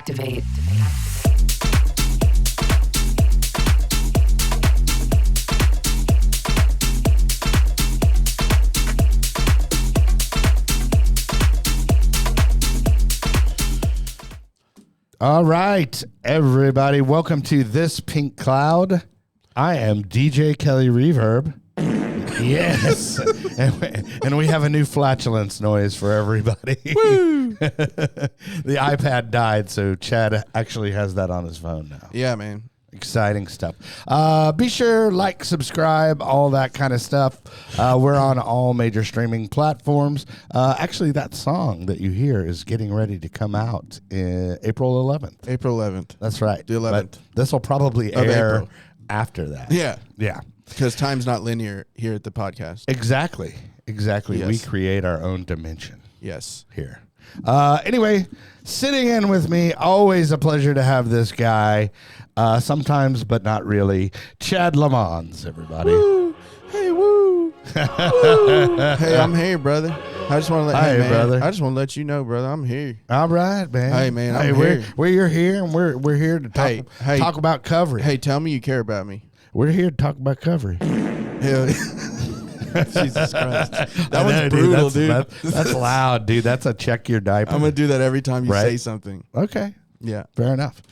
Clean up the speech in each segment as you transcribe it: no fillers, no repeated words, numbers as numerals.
Activate. All right, everybody, welcome to This Pink Cloud. I am DJ Kelly Reverb. Yes. and we have a new flatulence noise for everybody. Woo! The iPad died, so Chad actually has that on his phone now. Yeah, man. Exciting stuff. Be sure, like, subscribe, all that kind of stuff. We're on all major streaming platforms. Actually, that song that you hear is getting ready to come out April 11th. April 11th. That's right. The 11th. This will probably Of air April. after that. Yeah. Yeah. Because time's not linear here at the podcast. Exactly. Yes. We create our own dimension. Yes. Here. Anyway, sitting in with me, always a pleasure to have this guy. Sometimes, but not really. Chad LeMans, everybody. Woo. Hey, woo. Woo. Hey, I'm here, brother. I just want to let brother. I just want to let you know, brother, I'm here. All right, man. Hey, man, I'm here. We're here, and we're here to talk about Covery. Hey, tell me you care about me. We're here to talk about Covery. Hell Jesus Christ. That one's brutal, dude. That's loud, dude. That's a check your diaper. I'm going to do that every time you say something. Okay. Yeah. Fair enough.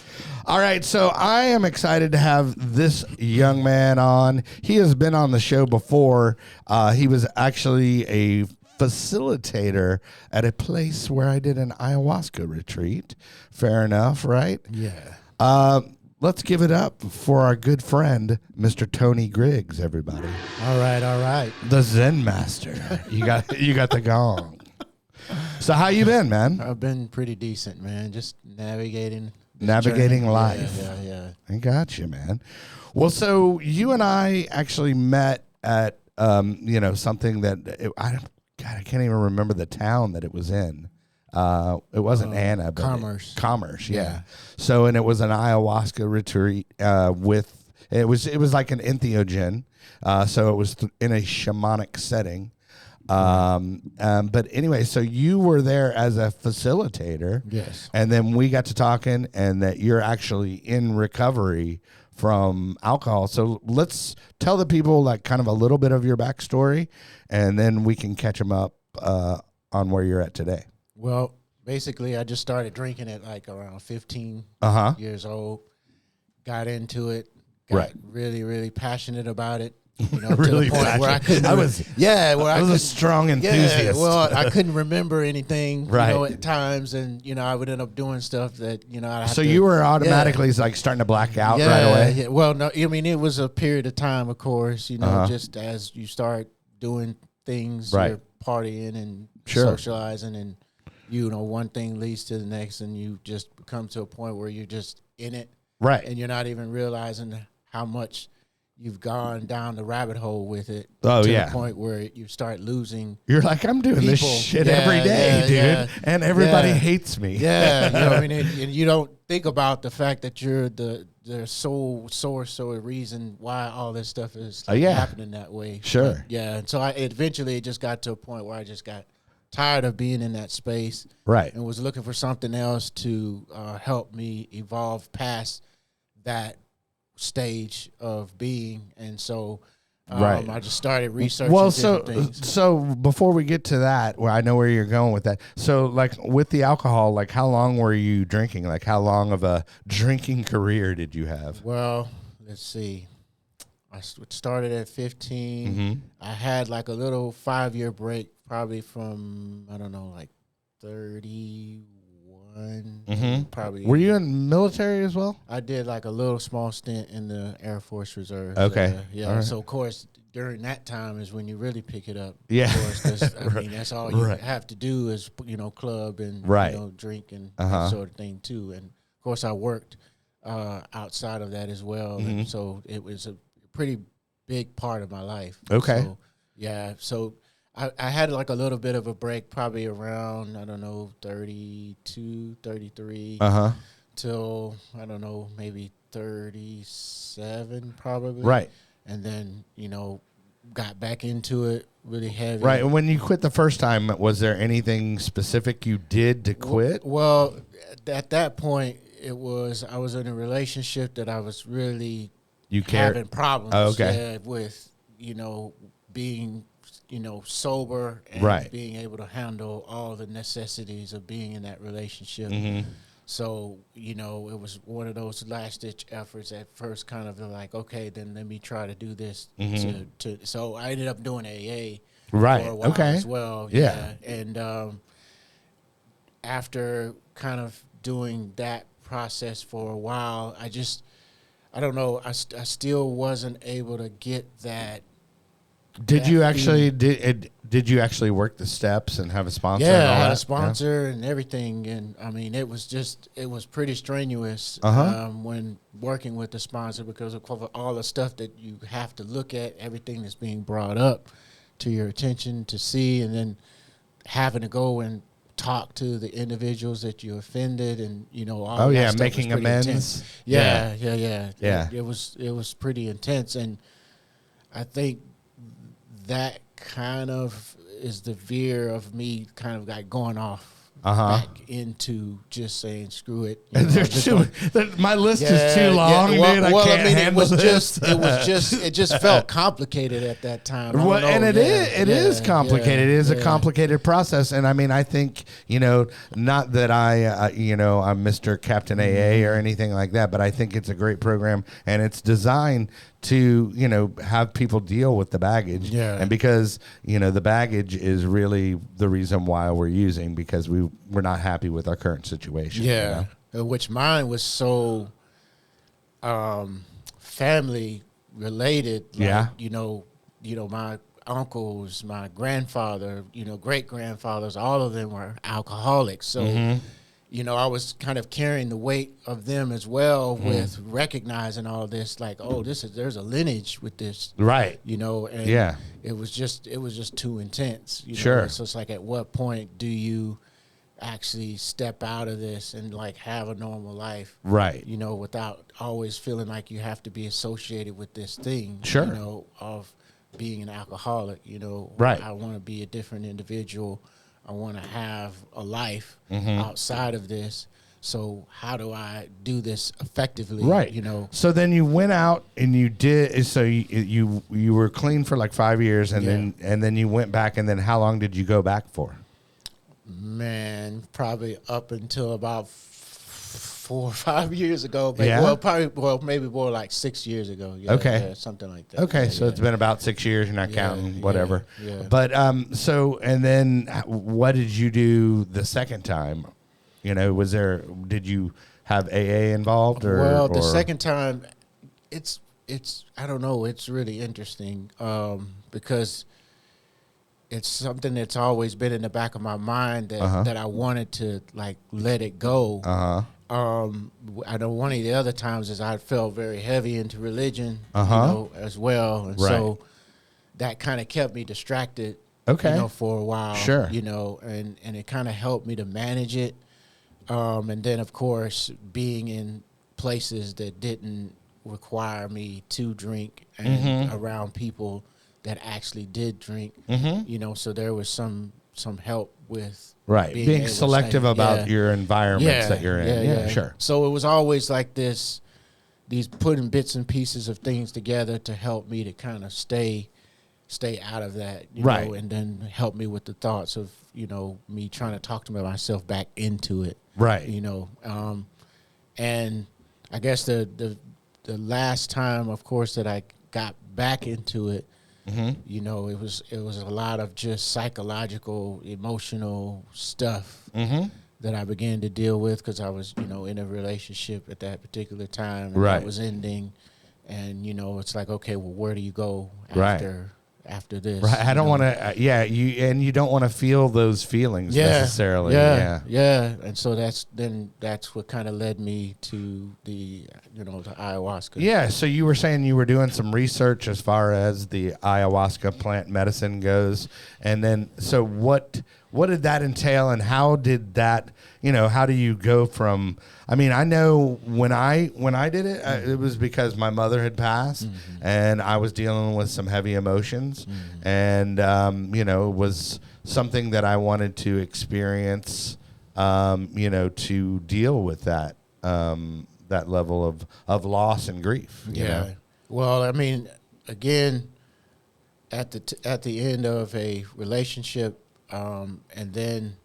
All right. So I am excited to have this young man on. He has been on the show before. He was actually a facilitator at a place where I did an ayahuasca retreat. Fair enough, right? Yeah. Let's give it up for our good friend, Mr. Tony Griggs, everybody. All right. The Zen Master. You got the gong. So how you been, man? I've been pretty decent, man. Just navigating life. Yeah. I got you, man. Well, so you and I actually met at something that I can't even remember the town that it was in. It wasn't Anna, but Commerce, yeah. So, and it was an ayahuasca retreat it was like an entheogen. So it was in a shamanic setting. But anyway, so you were there as a facilitator. Yes. And then we got to talking, and that you're actually in recovery from alcohol. So let's tell the people like kind of a little bit of your backstory, and then we can catch them up on where you're at today. Well, basically, I just started drinking at like around 15 years old. Got into it. Got really, really passionate about it. You know, really to the point where I couldn't. I was a strong enthusiast. Yeah, well, I couldn't remember anything, right. At times, and I would end up doing stuff that I. So you were automatically like starting to black out right away. Yeah. Well, no, I mean it was a period of time, of course. Just as you start doing things, you're partying and socializing, and one thing leads to the next, and you just come to a point where you're just in it, right? And you're not even realizing how much you've gone down the rabbit hole with it to the point where you start losing. You're like, I'm doing this shit every day, dude, and everybody hates me. Yeah, and you don't think about the fact that you're the sole source or reason why all this stuff is happening that way. Sure. But, and so eventually it just got to a point where I just got tired of being in that space, right, and was looking for something else to help me evolve past that stage of being, and so I just started researching different things. So before we get to that, I know where you're going with that. So like with the alcohol, like how long were you drinking? Like how long of a drinking career did you have? Well, let's see. I started at 15. Mm-hmm. I had like a little 5-year break, probably from like 31. Mm-hmm. Probably. Were you in military as well? I did like a little small stint in the Air Force Reserve. Okay. Right. So of course during that time is when you really pick it up. Yeah. Of course, 'cause, I mean that's all you have to do is club and drink and that sort of thing too. And of course I worked outside of that as well, and so it was a pretty big part of my life. Okay. So I had like a little bit of a break, probably around 32, 33, till maybe 37, probably. Right. And then got back into it really heavy. Right. And when you quit the first time, was there anything specific you did to quit? Well, at that point, I was in a relationship that I was really having problems with, being, sober and being able to handle all the necessities of being in that relationship. Mm-hmm. So, it was one of those last-ditch efforts at first, kind of like, okay, then let me try to do this. Mm-hmm. So I ended up doing AA for a while as well. Yeah. And after kind of doing that process for a while, I don't know, I still wasn't able to get that. Did you actually work the steps and have a sponsor? Yeah, I had a sponsor and everything, and I mean it was pretty strenuous when working with the sponsor because of all the stuff that you have to look at, everything that's being brought up to your attention to see, and then having to go and talk to the individuals that you offended, and all that stuff making amends. Intense. Yeah. It was pretty intense, and I think that kind of is the veer of me kind of like going off back into just saying screw it. My list is too long, dude. I can't handle this. It just felt complicated at that time. It is complicated. It is a complicated process, and I mean, I think not that I'm Mr. Captain AA or anything like that, but I think it's a great program, and it's designed to have people deal with the baggage, and because the baggage is really the reason why we're using, because we're not happy with our current situation. Which mine was so family related. My uncles, my grandfather, great grandfathers, all of them were alcoholics. So I was kind of carrying the weight of them as well, with recognizing all this, like, there's a lineage with this, right? And it was just too intense. Sure. So it's like, at what point do you actually step out of this and like have a normal life, right? Without always feeling like you have to be associated with this thing, of being an alcoholic. Right. I want to be a different individual. I want to have a life outside of this. So how do I do this effectively? Right. So then you went out and you did. So you were clean for like 5 years, and then you went back. And then how long did you go back for? Man, probably up until about 4 or 5 years ago. Maybe more like 6 years ago. Something like that. Okay, so it's been about 6 years. You're not counting, whatever. Yeah. But so, and then what did you do the second time? Did you have AA involved, or? Well, the second time, it's I don't know. It's really interesting because it's something that's always been in the back of my mind that I wanted to like let it go. I know one of the other times is I felt very heavy into religion, as well, and so that kind of kept me distracted, for a while, sure, and it kind of helped me to manage it, and then of course being in places that didn't require me to drink and around people that actually did drink, so there was some help with being selective about your environments that you're in. Yeah, sure. So it was always like these putting bits and pieces of things together to help me to kind of stay out of that, know, and then help me with the thoughts of me trying to talk to myself back into it, right? And I guess the last time, of course, that I got back into it, it was a lot of just psychological, emotional stuff that I began to deal with because I was, in a relationship at that particular time, and that was ending, and it's like, okay, well, where do you go after this? Right. I don't want to. You don't want to feel those feelings necessarily. Yeah. And so that's what kind of led me to the the ayahuasca. Yeah. So you were saying you were doing some research as far as the ayahuasca plant medicine goes, and then so what what did that entail, and how did that, how do you go from, I mean, I know when I did it, it was because my mother had passed, and I was dealing with some heavy emotions, and, it was something that I wanted to experience, to deal with that, that level of loss and grief. You know? Well, I mean, again, at the end of a relationship, and then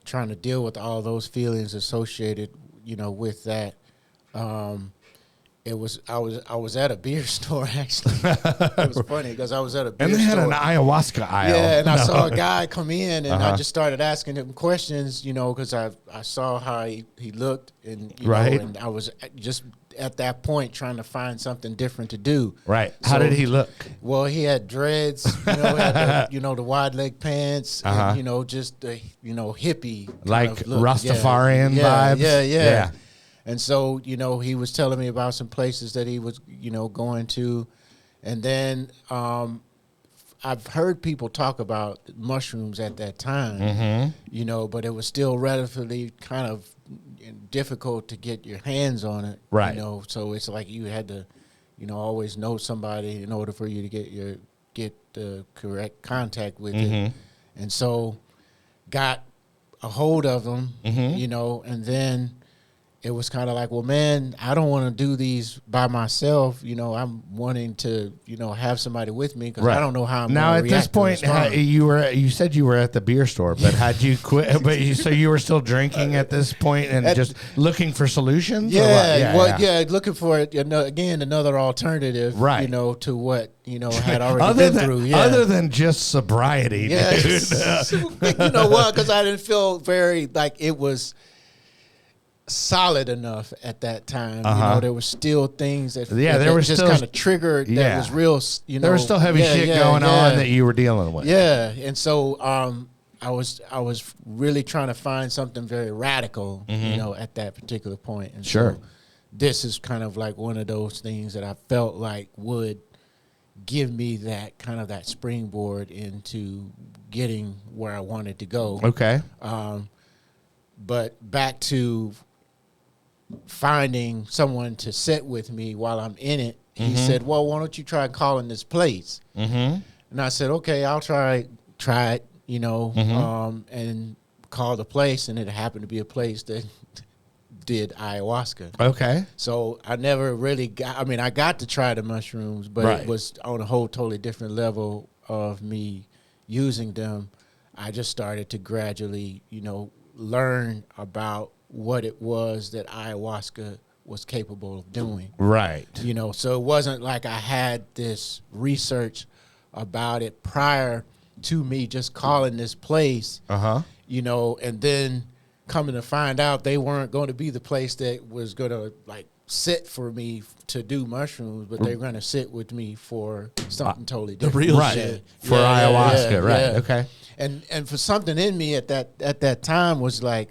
trying to deal with all those feelings associated, with that. I was at a beer store, actually. It was funny because I was at a beer store. And they had an ayahuasca aisle. Yeah, and I saw a guy come in, and I just started asking him questions, because I saw how he looked, and and I was just at that point trying to find something different to do. Right. How did he look? Well, he had dreads, had the wide leg pants, and, just the hippie like Rastafarian vibes. Yeah. And so, he was telling me about some places that he was, going to. And then I've heard people talk about mushrooms at that time, but it was still relatively kind of difficult to get your hands on it. Right. So it's like you had to, always know somebody in order for you to get the correct contact with it. And so got a hold of them, and then it was kind of like, well, man, I don't want to do these by myself. I'm wanting to, have somebody with me because I don't know how I'm now at this point. You said you were at the beer store, but had you quit? So you were still drinking at this point and just looking for solutions. Looking for again another alternative, right? To what had already been through. Yeah. Other than just sobriety, dude. You know what? Because I didn't feel very like it was solid enough at that time. There were still things that there was just kind of triggered that was real. There was still heavy shit going on that you were dealing with. Yeah, and so I was really trying to find something very radical, at that particular point. And so this is kind of like one of those things that I felt like would give me that kind of that springboard into getting where I wanted to go. Okay. But back to finding someone to sit with me while I'm in it, he said, well, why don't you try calling this place? And I said, okay, I'll try it, and call the place. And it happened to be a place that did ayahuasca. Okay. So I never really I got to try the mushrooms, but it was on a whole totally different level of me using them. I just started to gradually, learn about what it was that ayahuasca was capable of doing. Right. So it wasn't like I had this research about it prior to me just calling this place, and then coming to find out they weren't going to be the place that was going to like sit for me to do mushrooms, but they're going to sit with me for something totally different. The real shit. For ayahuasca, right. Okay. And for something in me at that time was like,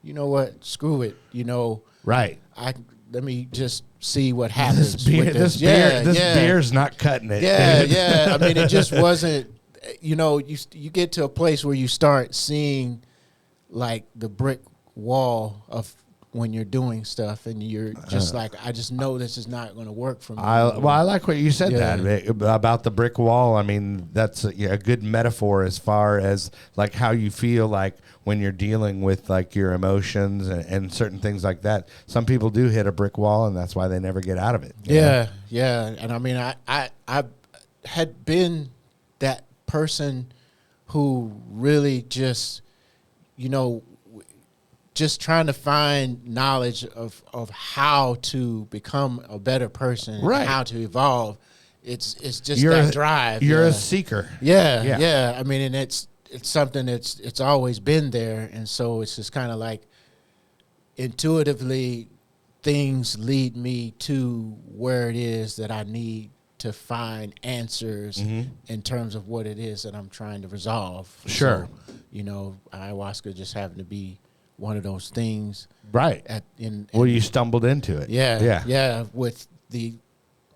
you know what? Screw it. Right. Let me just see what happens. This beer's not cutting it. Yeah. I mean, it just wasn't. You get to a place where you start seeing like the brick wall of when you're doing stuff, and you're just like, I just know this is not going to work for me. I like what you said that about the brick wall. I mean, that's a good metaphor as far as like how you feel like when you're dealing with like your emotions and certain things like that. Some people do hit a brick wall, and that's why they never get out of it. Yeah. And I mean, I had been that person who really just, just trying to find knowledge of how to become a better person, and how to evolve. It's just that drive. You're a seeker. Yeah. I mean, and it's something it's always been there, and so it's just kind of like intuitively things lead me to where it is that I need to find answers in terms of what it is that I'm trying to resolve. Sure. So, ayahuasca just happened to be one of those things. Right. You stumbled into it. Yeah. With the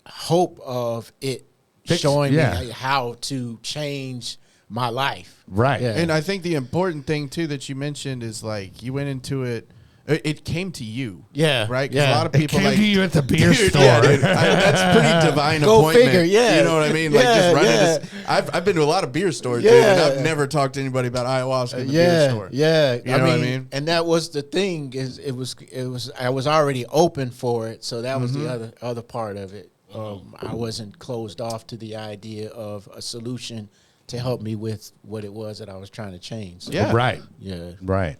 hope of it showing me how to change my life. Right. Yeah. And I think the important thing too that you mentioned is like you went into it. It came to you, Yeah, right? Because yeah. a lot of people It came like to you at the beer store. Yeah, dude, that's pretty divine Go appointment. figure, yeah. You know what I mean? Like just Yeah, running. yeah. This, I've been to a lot of beer stores, dude, Yeah. and I've never talked to anybody about ayahuasca in the beer store. Yeah, You know what I mean? And that was the thing is it was I was already open for it, so that was the other part of it. I wasn't closed off to the idea of a solution to help me with what it was that I was trying to change. So, Yeah. Right. yeah. Right.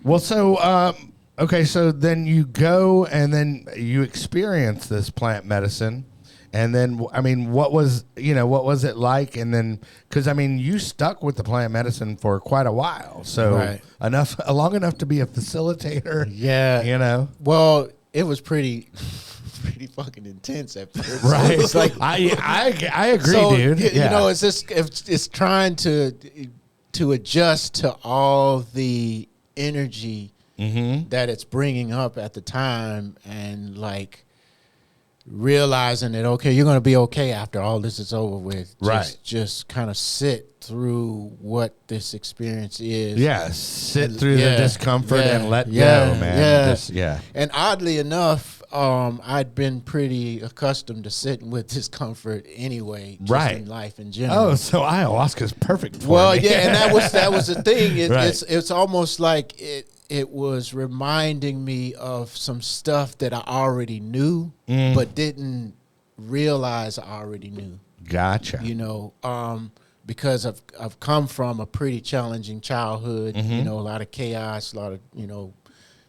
Well, so okay, so then you go and then you experience this plant medicine, and then I mean, what was it like? And then because I mean, you stuck with the plant medicine for quite a while, so Right. long enough to be a facilitator. Yeah. You know. Well, it was pretty fucking intense at first. Right. It's like I agree, so, dude. You Yeah. know, it's just it's trying to adjust to all the energy that it's bringing up at the time, and like realizing that okay, you're going to be okay after all this is over with. Just kind of sit through what this experience is. Yeah, sit through the discomfort and let go, man. Yeah. Just, And oddly enough, I'd been pretty accustomed to sitting with discomfort anyway, just in life in general. Oh, so ayahuasca's perfect for Well, me. yeah, and that was the thing. Right. It's almost like it was reminding me of some stuff that I already knew, but didn't realize I already knew. Gotcha. You know, because I've come from a pretty challenging childhood. You know, a lot of chaos, a lot of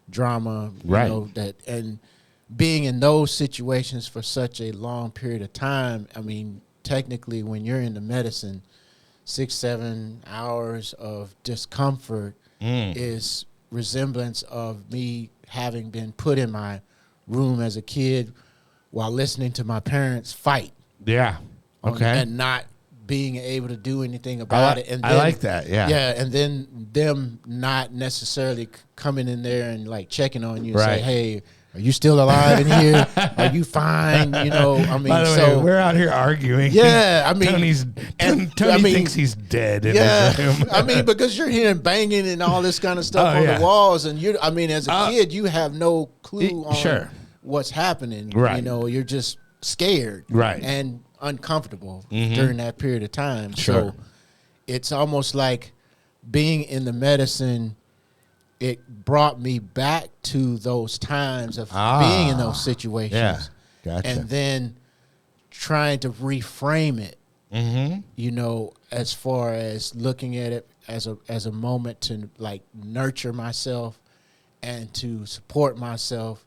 drama. Right. You know, and being in those situations for such a long period of time. I mean, technically, when you're in the medicine, 6-7 hours of discomfort is resemblance of me having been put in my room as a kid while listening to my parents fight. Yeah. Okay. And not being able to do anything about it. And then, I like that. Yeah. Yeah, and then them not necessarily coming in there and like checking on you and say, "Hey, are you still alive in here? Are you fine?" You know, I mean, By the way, we're out here arguing. Yeah, I mean, Tony thinks he's dead in his room. I mean, because you're hearing banging and all this kind of stuff on the walls, and as a kid, you have no clue on what's happening. Right. You know, you're just scared. Right. And uncomfortable during that period of time. Sure. So it's almost like being in the medicine, it brought me back to those times of being in those situations. Yeah. Gotcha. And then trying to reframe it, you know, as far as looking at it as a moment to like nurture myself and to support myself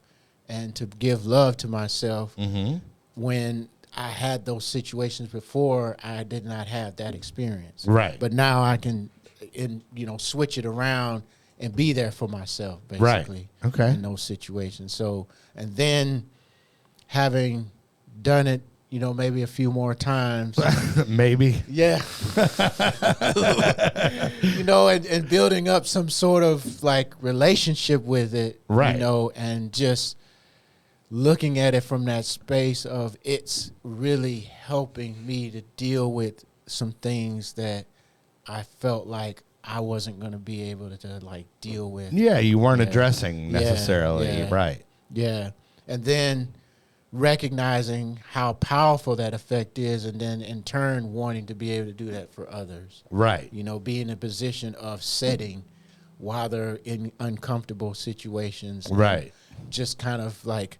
and to give love to myself. When I had those situations before, I did not have that experience. Right. But now I can, switch it around and be there for myself, basically. Right. Okay. In those situations. So, and then having done it, maybe a few more times. Maybe. Yeah. And building up some sort of like relationship with it. Right. And just looking at it from that space of it's really helping me to deal with some things that I felt like I wasn't going to be able to like deal with. Yeah, you weren't addressing necessarily. Yeah. Right. Yeah. And then recognizing how powerful that effect is, and then in turn wanting to be able to do that for others. Right. Be in a position of setting while they're in uncomfortable situations. Right. Just kind of like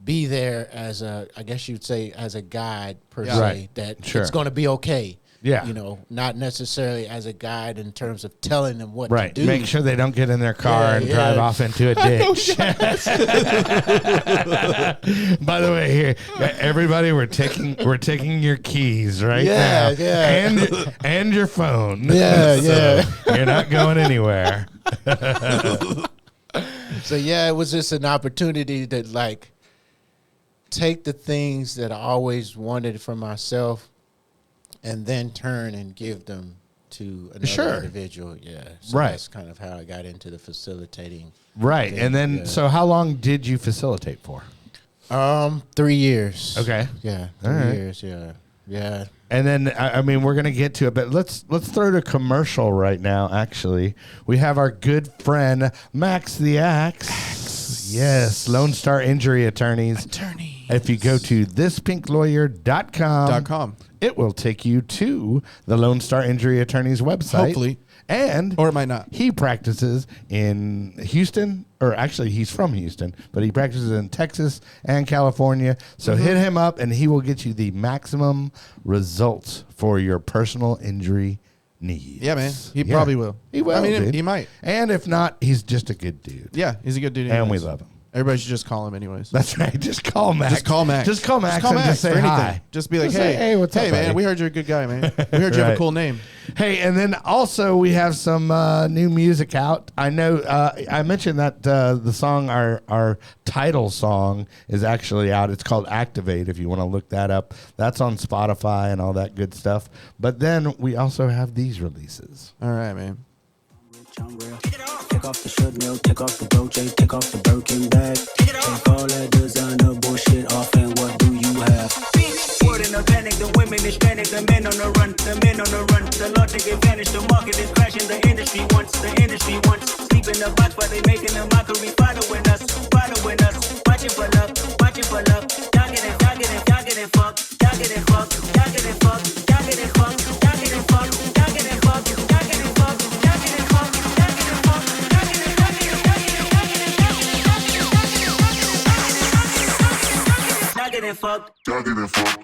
be there as I guess you'd say, as a guide per se, Right. that Sure. it's going to be okay. Yeah. Not necessarily as a guby in terms of telling them what Right. to do. Make sure they don't get in their car and drive off into a ditch. By the way, here, everybody, we're taking your keys right now. Yeah. And your phone. Yeah. You're not going anywhere. So it was just an opportunity to like take the things that I always wanted for myself and then turn and give them to another individual. Yeah. So right. That's kind of how I got into the facilitating. Right. thing. And then, so how long did you facilitate for? 3 years. Okay. Yeah. All 3 right. years. Yeah. Yeah. And then, I mean, we're going to get to it, but let's throw to commercial right now, actually. We have our good friend, Max the Axe. Yes, Lone Star Injury Attorneys. If you go to thispinklawyer.com, it will take you to the Lone Star Injury Attorneys website. Hopefully. Or it might not. He practices in Houston, or actually he's from Houston, but he practices in Texas and California. So hit him up and he will get you the maximum results for your personal injury needs. Yeah, man. He probably will. He will. I mean, dude. he might. And if not, he's just a good dude. Yeah, he's a good dude. And we love him. Everybody should just call him anyways. That's right. Just call Max. Just call Max. Just call Max and just say hi. Just be like, Just say, hey, what's up, hey, man, buddy? we heard you're a good guy, man. We heard you have a cool name. Hey, and then also we have some new music out. I know I mentioned that the song, our title song, is actually out. It's called Activate, if you want to look that up. That's on Spotify and all that good stuff. But then we also have these releases. All right, man. I'm real. Take off the Chanel, take off the Dolce, take off the Birkin bag. Take all that designer bullshit off, and what do you have? Word in a panic, the women is panic, the men on the run, the men on the run. The law take advantage, the market is crashing, the industry wants. Sleep in the box, but they making a mockery, following us. Watching for love. Y'all getting fucked, y'all getting fucked, y'all getting fucked, y'all getting fucked, y'all getting fucked, y'all getting fucked, y'all getting fucked, y'all getting fucked. Y'all getting fucked.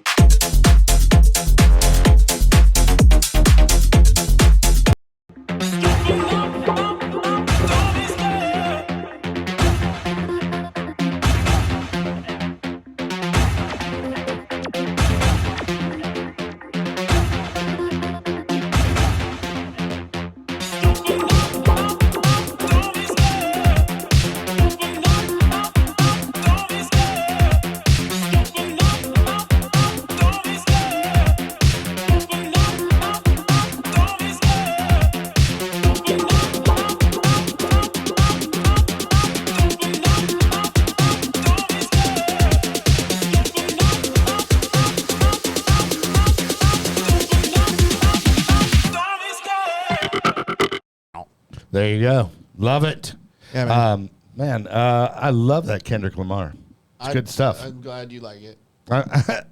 There you go. Love it. Yeah, man. I love that Kendrick Lamar. It's good stuff. I'm glad you like it.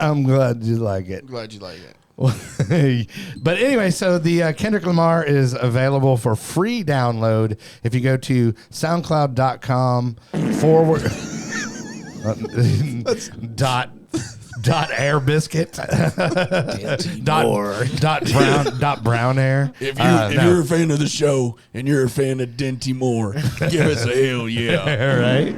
I'm glad you like it. I'm glad you like it. But anyway, so the Kendrick Lamar is available for free download if you go to soundcloud.com dot air biscuit dot brown air. If you're a fan of the show and you're a fan of Denty Moore, give us a hell yeah. Right.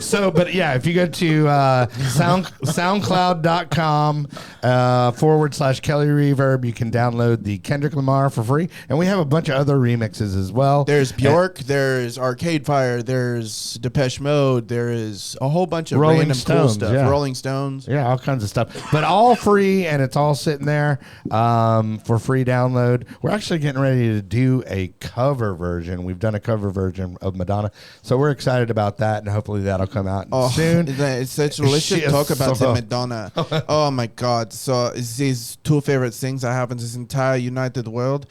So, but yeah, if you go to soundcloud.com / Kelly Reverb, you can download the Kendrick Lamar for free. And we have a bunch of other remixes as well. There's Bjork, there's Arcade Fire, there's Depeche Mode, there is a whole bunch of Rolling random Stones, cool stuff. yeah. Rolling Stones. Yeah, all kinds of stuff. But all free, and it's all sitting there for free download. We're actually getting ready to do a cover version. We've done a cover version of Madonna. So we're excited about that, and hopefully that'll come out soon. It's such delicious talk about the Madonna. Oh my God. So it's these two favorite things I have in this entire United world.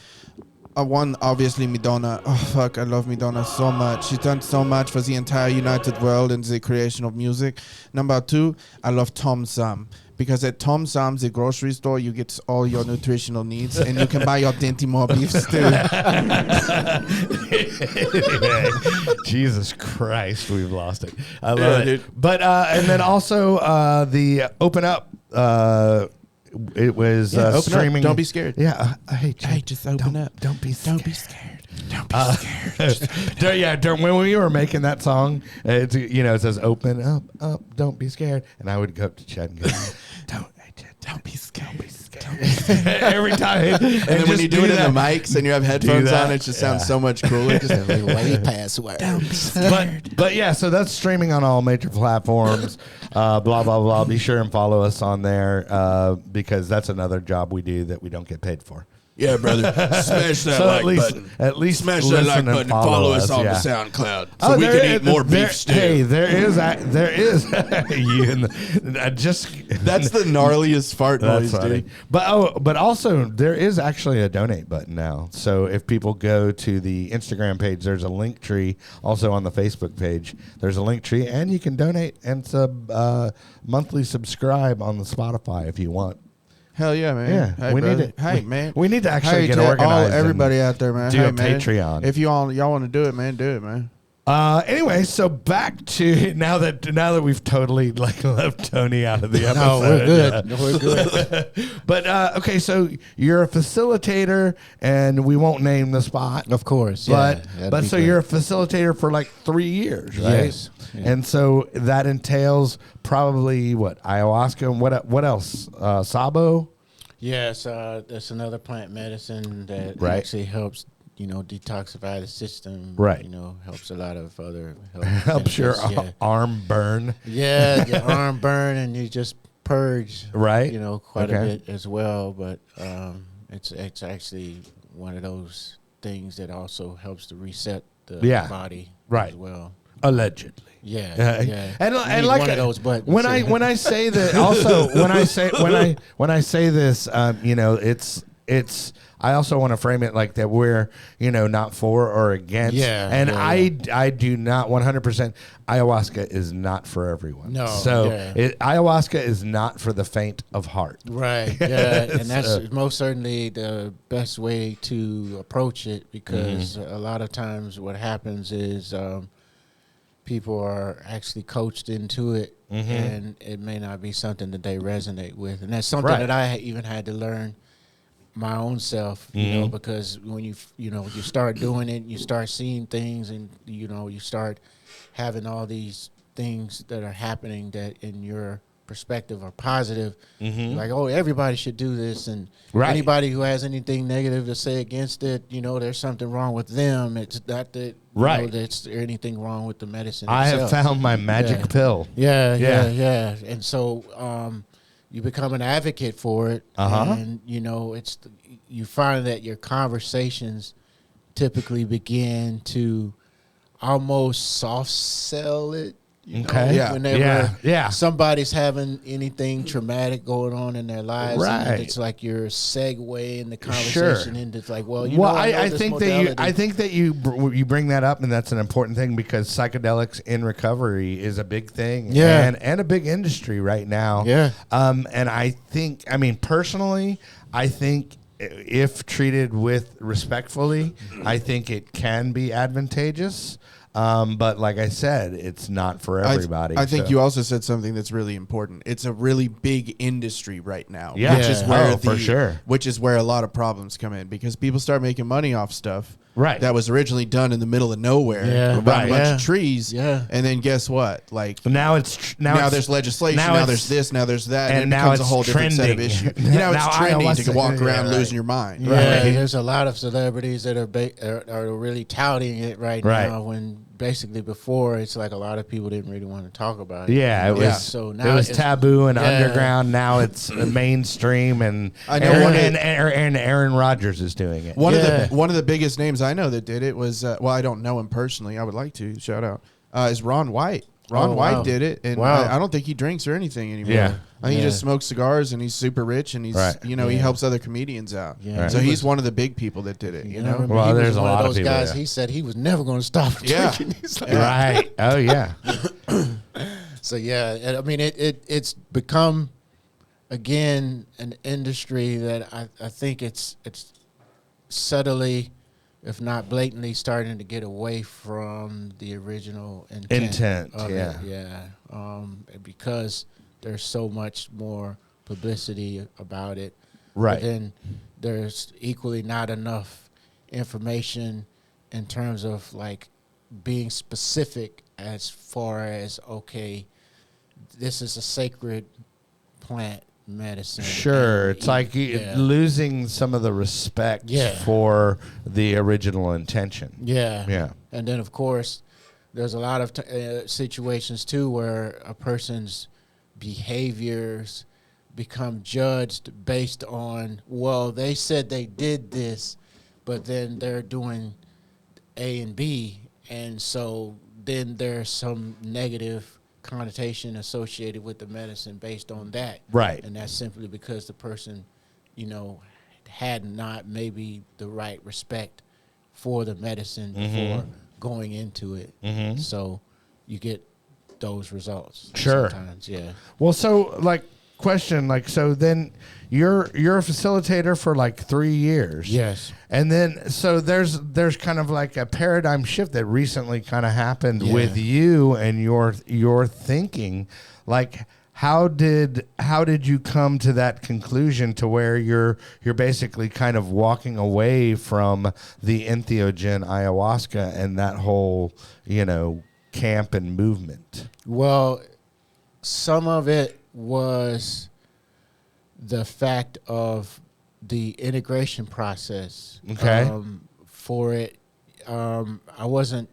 One, obviously, Madonna. Oh, fuck, I love Madonna so much. She's done so much for the entire United world and the creation of music. Number two, I love Tom Thumb. Because at Tom Thumb's, the grocery store, you get all your nutritional needs, and you can buy your Denty Moore beef stew. Jesus Christ, we've lost it. I love it. Dude. But and then also the Open Up. It was streaming. Don't be scared. Yeah, hey, just open up. Don't be scared. Don't be scared. Don't be scared. When we were making that song, it says "Open up, don't be scared," and I would go up to Chad and go, "Don't be scared." Don't be scared. Every time, and then when you do it in the mics and you have headphones on, it just sounds so much cooler. Just way password. Don't be scared. But yeah, so that's streaming on all major platforms. Blah blah blah. Be sure and follow us on there because that's another job we do that we don't get paid for. Yeah, brother. Smash that So like button. At least Smash that like button and follow us on the SoundCloud so we can eat more beef stew. Hey, there is you and That's the gnarliest fart noise, dude. But also there is actually a donate button now. So if people go to the Instagram page, there's a link tree. Also on the Facebook page, there's a link tree, and you can donate and monthly subscribe on the Spotify if you want. Hell yeah, man. Yeah, hey, we brother. need it. Hey, man. We need to actually get to organized. Everybody out there, man. Do hey, a man. Patreon. If y'all want to do it, man, do it, man. Anyway, so back to now that we've totally left Tony out of the episode. No, we're good. Yeah. We're good. But okay, so you're a facilitator, and we won't name the spot, of course. But yeah, so you're a facilitator for 3 years, right? Yes. Yeah. And so that entails probably what, ayahuasca, and what else? Sabo. Yes, that's another plant medicine that Right. actually helps, detoxify the system. Right. Helps a lot of other Helps your arm burn. Yeah, your arm burn, and you just purge. Right. Quite a bit as well. But it's actually one of those things that also helps to reset the body. Right. As well. Allegedly. Yeah. And like one of those buttons. when I say that, also when I say this, it's I also want to frame it like that we're not for or against. Yeah. And I do not 100%. Ayahuasca is not for everyone. No. So yeah. Ayahuasca is not for the faint of heart. Right. Yeah. And that's most certainly the best way to approach it, because a lot of times what happens is people are actually coached into it, and it may not be something that they resonate with. And that's something that I even had to learn my own self, because when you start doing it, you start seeing things, and you start having all these things that are happening that in your perspective are positive. Like, oh, everybody should do this, and anybody who has anything negative to say against it, there's something wrong with them. It's not that that's anything wrong with the medicine I itself. have found my magic pill. Yeah. And so you become an advocate for it, and you find that your conversations typically begin to almost soft sell it. Whenever somebody's having anything traumatic going on in their lives, and it's like you're segueing the conversation into like, I think that you bring that up, and that's an important thing, because psychedelics in recovery is a big thing, and a big industry right now. And personally, I think if treated with respectfully, I think it can be advantageous. But like I said, it's not for everybody. I think you also said something that's really important. It's a really big industry right now, which is where a lot of problems come in, because people start making money off stuff that was originally done in the middle of nowhere, around a bunch of trees, and then guess what? Like now there's legislation, now there's this, now there's that, and it becomes a whole different set of issues. Now it's trendy to walk around losing your mind. There's a lot of celebrities that are really touting it right now, when basically before it's like a lot of people didn't really want to talk about it. It was so now it was taboo and underground. Now it's mainstream, and Aaron Rodgers is doing it. One of the biggest names I know that did it was I don't know him personally. I would like to shout out is Ron White. Ron White did it, and I don't think he drinks or anything anymore. I think he just smokes cigars, and he's super rich, and he's he helps other comedians out. So he's one of of the big people that did it. Well, there's a lot of those guys. He said he was never going to stop drinking. He's like, right? Oh yeah. So I mean, it's become again an industry that I think it's subtly, if not blatantly, starting to get away from the original intent of it. Because there's so much more publicity about it. But then there's equally not enough information in terms of like being specific as far as, okay, this is a sacred plant medicine. It's like losing some of the respect for the original intention. And then, of course, there's a lot of situations, too, where a person's behaviors become judged based on, well, they said they did this, but then they're doing A and B, and so then there's some negative connotation associated with the medicine based on that. Right. And that's simply because the person, had not maybe the right respect for the medicine before going into it. So you get those results. Sure. Sometimes, yeah. Well, so question, so then you're a facilitator for 3 years. Yes. And then so there's kind of a paradigm shift that recently kind of happened with you and your thinking. How did you come to that conclusion to where you're basically kind of walking away from the entheogen ayahuasca and that whole, camp and movement? Well, some of it was the fact of the integration process. Okay. For it, I wasn't.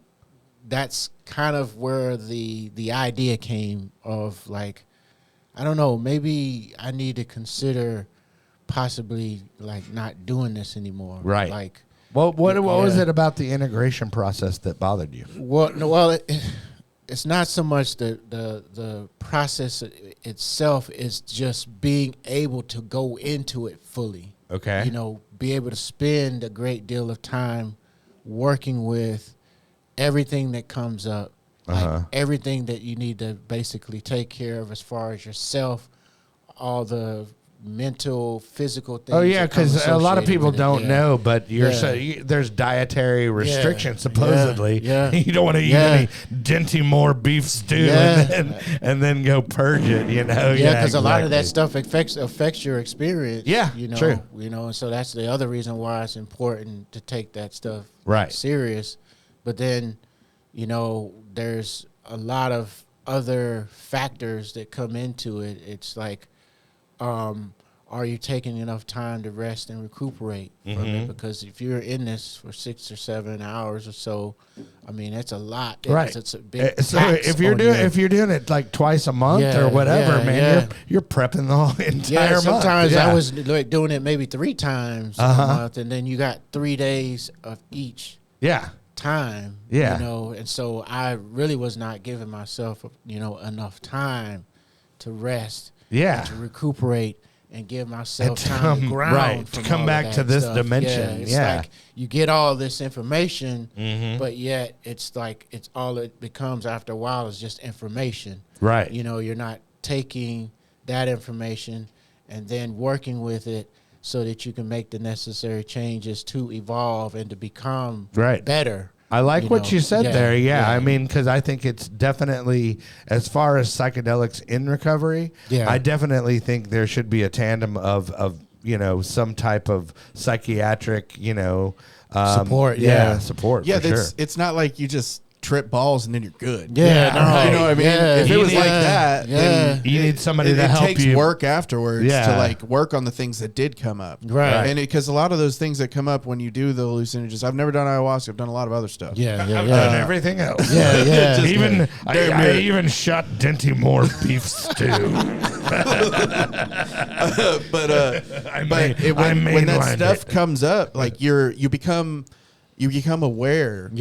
That's kind of where the idea came of I don't know. Maybe I need to consider possibly not doing this anymore. Right. What was it about the integration process that bothered you? Well, it's not so much the process itself. It's just being able to go into it fully. Okay. Be able to spend a great deal of time working with everything that comes up. Everything that you need to basically take care of as far as yourself, all the mental, physical things. Oh yeah, because a lot of people don't know, but there's dietary restrictions supposedly. Yeah. You don't want to eat any Dinty Moore beef stew and then go purge it. Yeah, because a lot of that stuff affects your experience. Yeah, true. And so that's the other reason why it's important to take that stuff serious. But then, there's a lot of other factors that come into it. It's are you taking enough time to rest and recuperate from it? Because if you're in this for 6 or 7 hours or so, it's a lot. It's a big so if you're doing it twice a month or whatever, man, you're prepping the whole entire month. Sometimes I was doing it maybe 3 times a month, and then you got 3 days of each. Time, and so I really was not giving myself, enough time to rest, and to recuperate, and give myself time to ground, to come back to this dimension. It's you get all this information, but yet it's all it becomes after a while is just information. Right. You're not taking that information and then working with it so that you can make the necessary changes to evolve and to become better. I like what you said there. I mean, because I think it's definitely, as far as psychedelics in recovery, I definitely think there should be a tandem of some type of psychiatric, support. Support. Yeah, it's not like you just trip balls and then you're good. No, you know what I mean? If it was like that, then you need somebody to help you. It takes work afterwards to work on the things that did come up. Right. And because a lot of those things that come up when you do the hallucinogens, I've never done ayahuasca. I've done a lot of other stuff. I've done everything else. Even I even shot Dinty Moore beef stew. When that stuff comes up, you become aware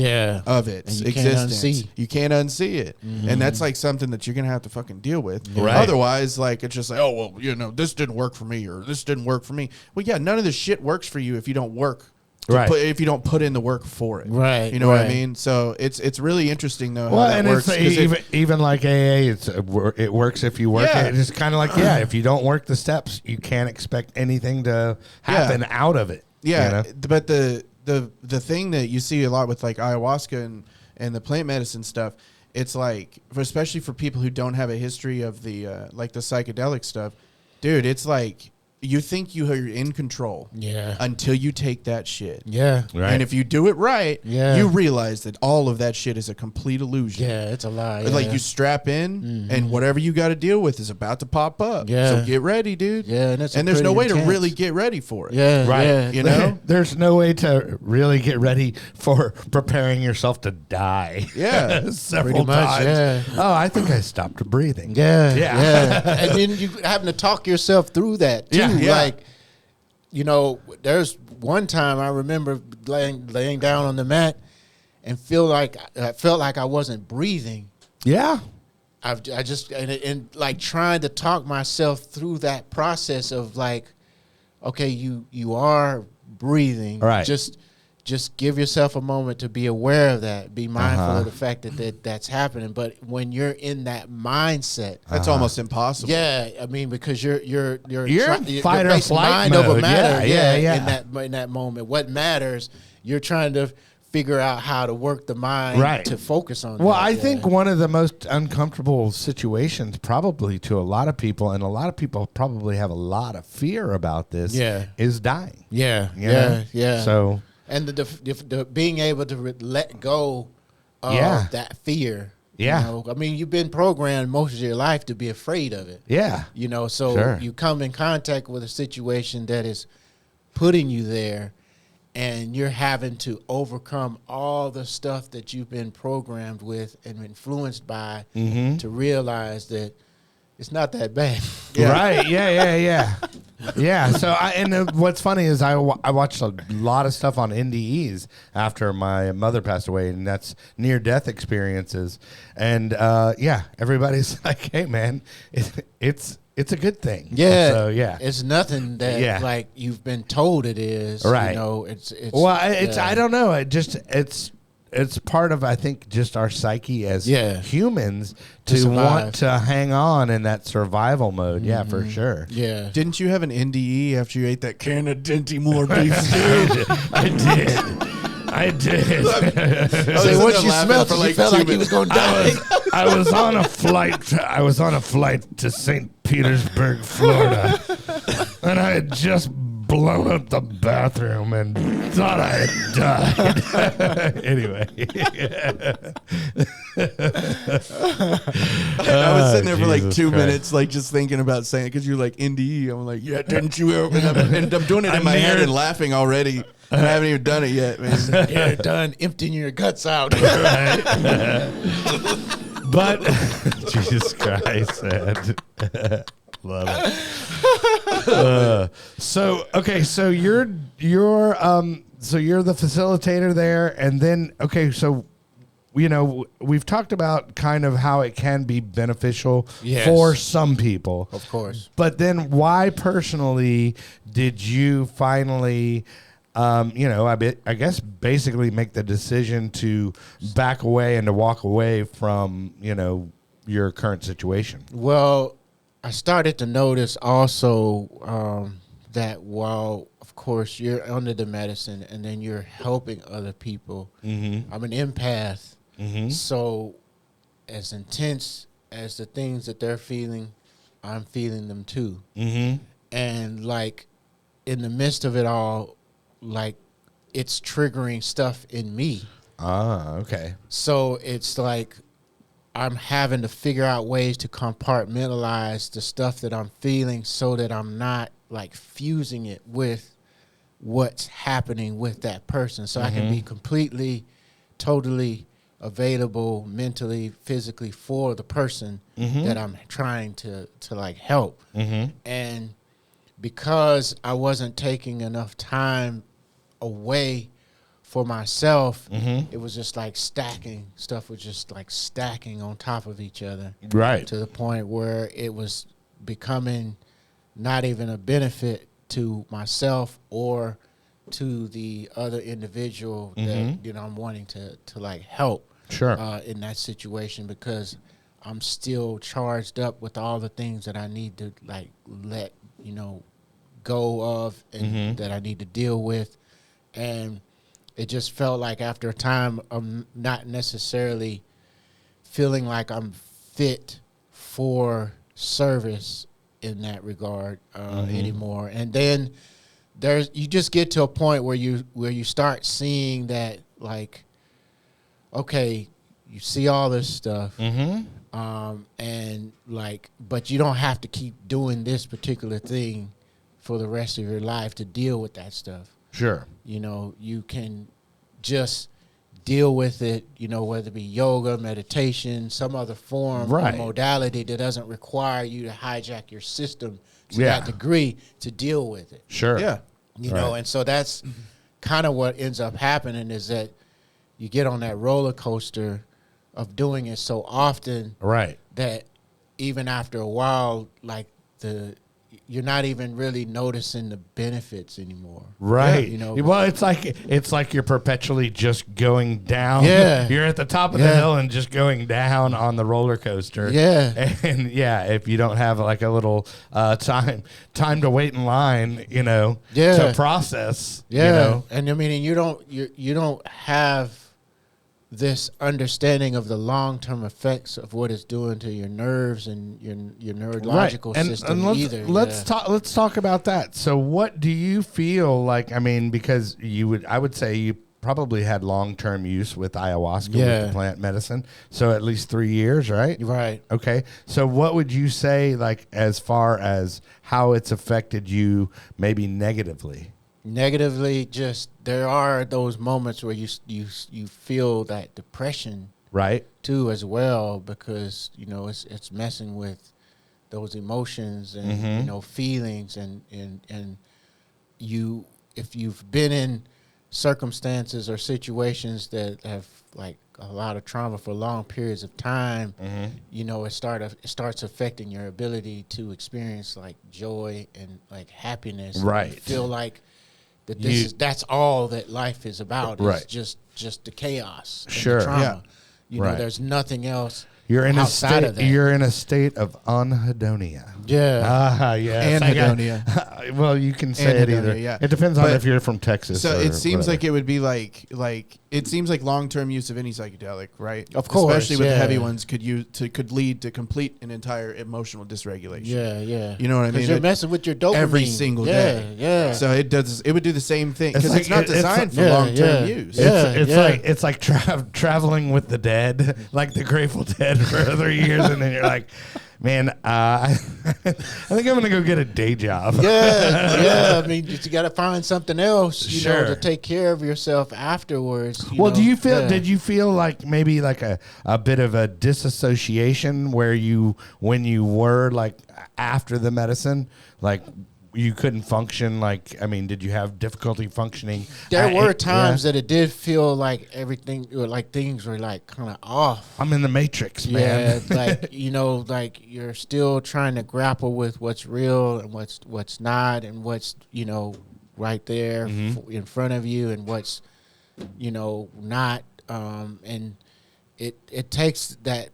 of its existence. You can't unsee it. And that's something that you're going to have to fucking deal with. Right. Otherwise, it's just this didn't work for me, or this didn't work for me. Well, none of this shit works for you if you don't work. If you don't put in the work for it. Right. You know what I mean? So it's really interesting, though, how that works. Even like AA, it works if you work it. It's kind of if you don't work the steps, you can't expect anything to happen out of it. Yeah, but the thing that you see a lot with ayahuasca and the plant medicine stuff, it's especially for people who don't have a history of the the psychedelic stuff, dude, it's you think you are in control. Yeah. Until you take that shit. Yeah. Right. And if you do it right, Yeah. you realize that all of that shit is a complete illusion. Yeah, it's a lie. Like yeah. you strap in, and whatever you got to deal with is about to pop up. Yeah. So get ready, dude. Yeah, and there's no way intense. to really get ready for it. Yeah, Right. yeah. You know? There's no way to really get ready for preparing yourself to die. Yeah. Several Pretty much, times. yeah. Oh, I think I stopped breathing. Yeah, Yeah. yeah. And then you having to talk yourself through that too. Yeah, yeah. Like, you know, there's one time I remember laying down on the mat and felt like I wasn't breathing. Yeah. I just and like trying to talk myself through that process of like, okay, you are breathing. Right. Just give yourself a moment to be aware of that. Be mindful of the fact that's happening. But when you're in that mindset, That's almost impossible. yeah, I mean, because you're fight or basing flight mind mode. over matter. Yeah. In that moment, what matters, you're trying to figure out how to work the mind Right. to focus on. Well, that. I think one of the most uncomfortable situations probably to a lot of people, and a lot of people probably have a lot of fear about this, Yeah. is dying. yeah, You know? yeah. So, and the being able to let go of Yeah. that fear. Yeah. You know? I mean, you've been programmed most of your life to be afraid of it. yeah. You know, so Sure. you come in contact with a situation that is putting you there, and you're having to overcome all the stuff that you've been programmed with and influenced by to realize that it's not that bad. Right. Yeah. Yeah. So, what's funny is I watched a lot of stuff on NDEs after my mother passed away, and that's near-death experiences. And, everybody's like, hey, man, it's a good thing. Yeah. So, yeah. It's nothing that like you've been told it is. Right. You know, it's Well, I don't know. It's part of, I think, just our psyche as humans to want to hang on in that survival mode. Yeah, for sure. Yeah. Didn't you have an NDE after you ate that can of Dinty Moore beef stew? I did. So once you smelled it, you felt like he was going to die. I was on a flight. I was on a flight to St. Petersburg, Florida, and I had just blown up the bathroom and thought I had died. Anyway, I was sitting there for like 2 minutes, like just thinking about saying it because you're like NDE. I'm like, yeah, didn't you ever? And I'm doing it in my head and laughing already. And I haven't even done it yet, man. You're done emptying your guts out. But Jesus Christ, man. Love it. So you're the facilitator there, and then so we've talked about kind of how it can be beneficial for some people, Of course. but then why personally did you finally I guess basically make the decision to back away and to walk away from your current situation? Well, I started to notice also that while, of course, you're under the medicine and then you're helping other people, I'm an empath. So as intense as the things that they're feeling, I'm feeling them too. And like in the midst of it all, like it's triggering stuff in me. Okay. So it's like I'm having to figure out ways to compartmentalize the stuff that I'm feeling so that I'm not like fusing it with what's happening with that person. So I can be completely, totally available mentally, physically for the person that I'm trying to like help. And because I wasn't taking enough time away for myself, it was just like stacking. Stuff was just like stacking on top of each other. Right. To the point where it was becoming not even a benefit to myself or to the other individual that I'm wanting to like help. Sure. In that situation, because I'm still charged up with all the things that I need to like let go of and that I need to deal with. And it just felt like after a time, I'm not necessarily feeling like I'm fit for service in that regard anymore. And then you just get to a point where you start seeing that, like, okay, you see all this stuff, and like, but you don't have to keep doing this particular thing for the rest of your life to deal with that stuff. Sure. You know, you can just deal with it, you know, whether it be yoga, meditation, some other form or modality that doesn't require you to hijack your system to that degree to deal with it. Sure. Yeah. You know, and so that's kind of what ends up happening, is that you get on that roller coaster of doing it so often that even after a while, like, you're not even really noticing the benefits anymore. Right. You know, well, it's like you're perpetually just going down. Yeah. You're at the top of the hill and just going down on the roller coaster. Yeah. And if you don't have like a little time to wait in line, you know, to process. Yeah. You know? And I mean, you don't have this understanding of the long-term effects of what it's doing to your nerves and your neurological system either. Let's talk about that. So what do you feel like? I mean, because I would say you probably had long-term use with ayahuasca with the plant medicine. So at least 3 years, right? Right. Okay. So what would you say, like, as far as how it's affected you maybe negatively? Negatively, just there are those moments where you feel that depression, right, too, as well, because, you know, it's messing with those emotions and you know, feelings, and if you've been in circumstances or situations that have, like, a lot of trauma for long periods of time, you know, it starts affecting your ability to experience, like, joy and, like, happiness. Right. You feel like that's all that life is about. Is just the chaos. And the trauma. You know, there's nothing else. You're in outside of that. You're in a state of anhedonia. Yeah. Yes. Anhedonia. Well, you can say it either. Yeah. It depends on if you're from Texas. So it seems whatever. like it would be like it seems like long-term use of any psychedelic, right? Of course, especially with the heavy ones, could lead to complete and entire emotional dysregulation. Yeah. You know what I mean? Because you're messing with your dopamine every single day. Yeah. So it would do the same thing, because it's not designed for long-term use. It's like traveling with the dead, like the Grateful Dead for 3 years, and then you're like, man, I think I'm gonna go get a day job. I mean, you got to find something else, you know, to take care of yourself afterwards. Well, do you feel? Did you feel like maybe like a bit of a disassociation when you were like after the medicine, like? You couldn't function, like, I mean, did you have difficulty functioning? There were times that it did feel like everything, or like things were like kind of off. I'm in the Matrix, man. Yeah, like, you know, like you're still trying to grapple with what's real and what's not, and what's, you know, right there in front of you, and what's, you know, not. And it takes that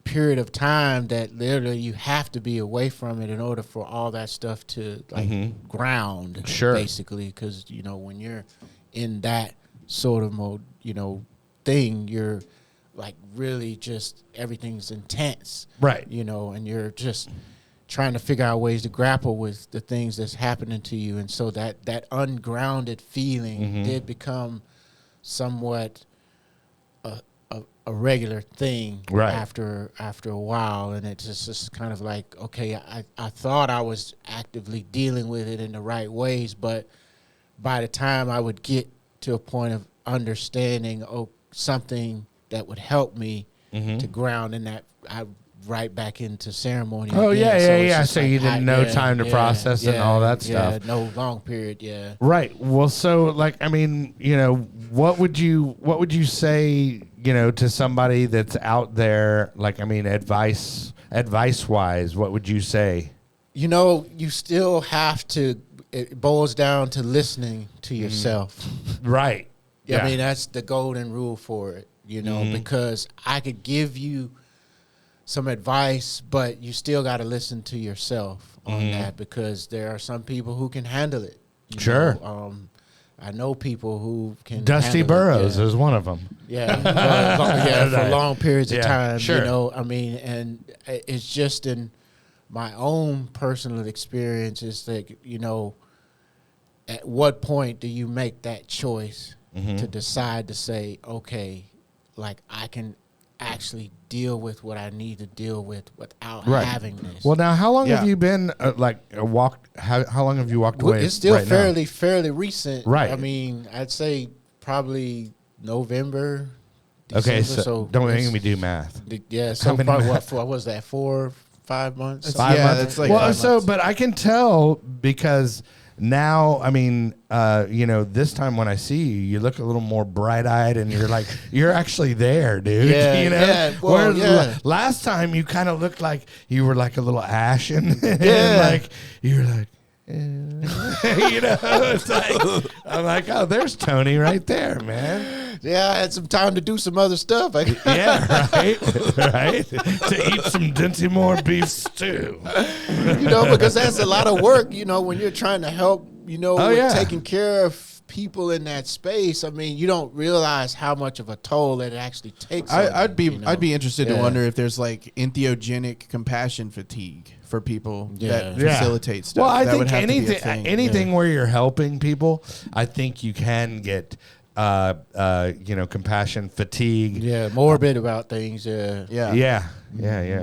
period of time that literally you have to be away from it in order for all that stuff to, like, ground, basically, because, you know, when you're in that sort of mode, you know, thing, you're like really just everything's intense, right? You know, and you're just trying to figure out ways to grapple with the things that's happening to you, and so that ungrounded feeling did become somewhat a regular thing after a while, and it's just kind of like, okay, I thought I was actively dealing with it in the right ways, but by the time I would get to a point of understanding something that would help me to ground in that, I right back into ceremony. Oh, again. So you didn't know time to process and all that stuff. No long period. Right. Well, so, like, I mean, you know, what would you say, you know, to somebody that's out there, like, I mean, advice wise, what would you say? You know, you still have to, it boils down to listening to yourself. Right. I mean, that's the golden rule for it, you know, because I could give you some advice, but you still got to listen to yourself on that, because there are some people who can handle it. You know? I know people who can. Dusty Burrows is one of them. For long periods of time. Sure. You know, I mean, and it's just in my own personal experience is that, at what point do you make that choice to decide to say, okay, like I can actually deal with what I need to deal with without having this. Well, now, how long have you been walked? How long have you walked away? It's still fairly recent. Right. I mean, I'd say probably November. December, okay, so don't make me do math. Yeah, so probably what was that? 4 or 5 months? 5 months. That's like 5 months. But I can tell because now, I mean, this time when I see you, you look a little more bright-eyed, and you're like, you're actually there, dude. Yeah, Whereas last time you kind of looked like you were like a little ashen. And like you were like, it's like, I'm like, oh, there's Tony right there, man. Yeah, I had some time to do some other stuff. Yeah, right. To eat some Dinty beef stew. Because that's a lot of work, when you're trying to help, with taking care of people in that space. I mean, you don't realize how much of a toll it actually takes. I'd be interested to wonder if there's like entheogenic compassion fatigue for people that facilitate stuff. Well, I that think anything where you're helping people, I think you can get compassion fatigue. Yeah, morbid about things. Yeah,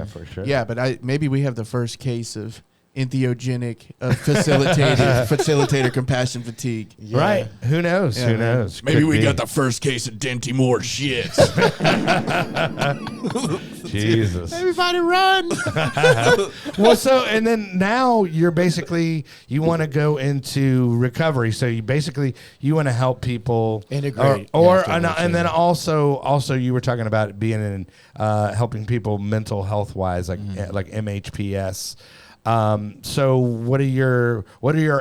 for sure. Yeah, but maybe we have the first case of entheogenic facilitator compassion fatigue. Yeah. Right. Who knows? Yeah, Who knows? Maybe we got the first case of Denty Moore shit. Jesus. Everybody run. Well, so, and then now you're basically, you want to go into recovery. So you want to help people integrate. And then also you were talking about being in, helping people mental health wise, like MHPS. So what are your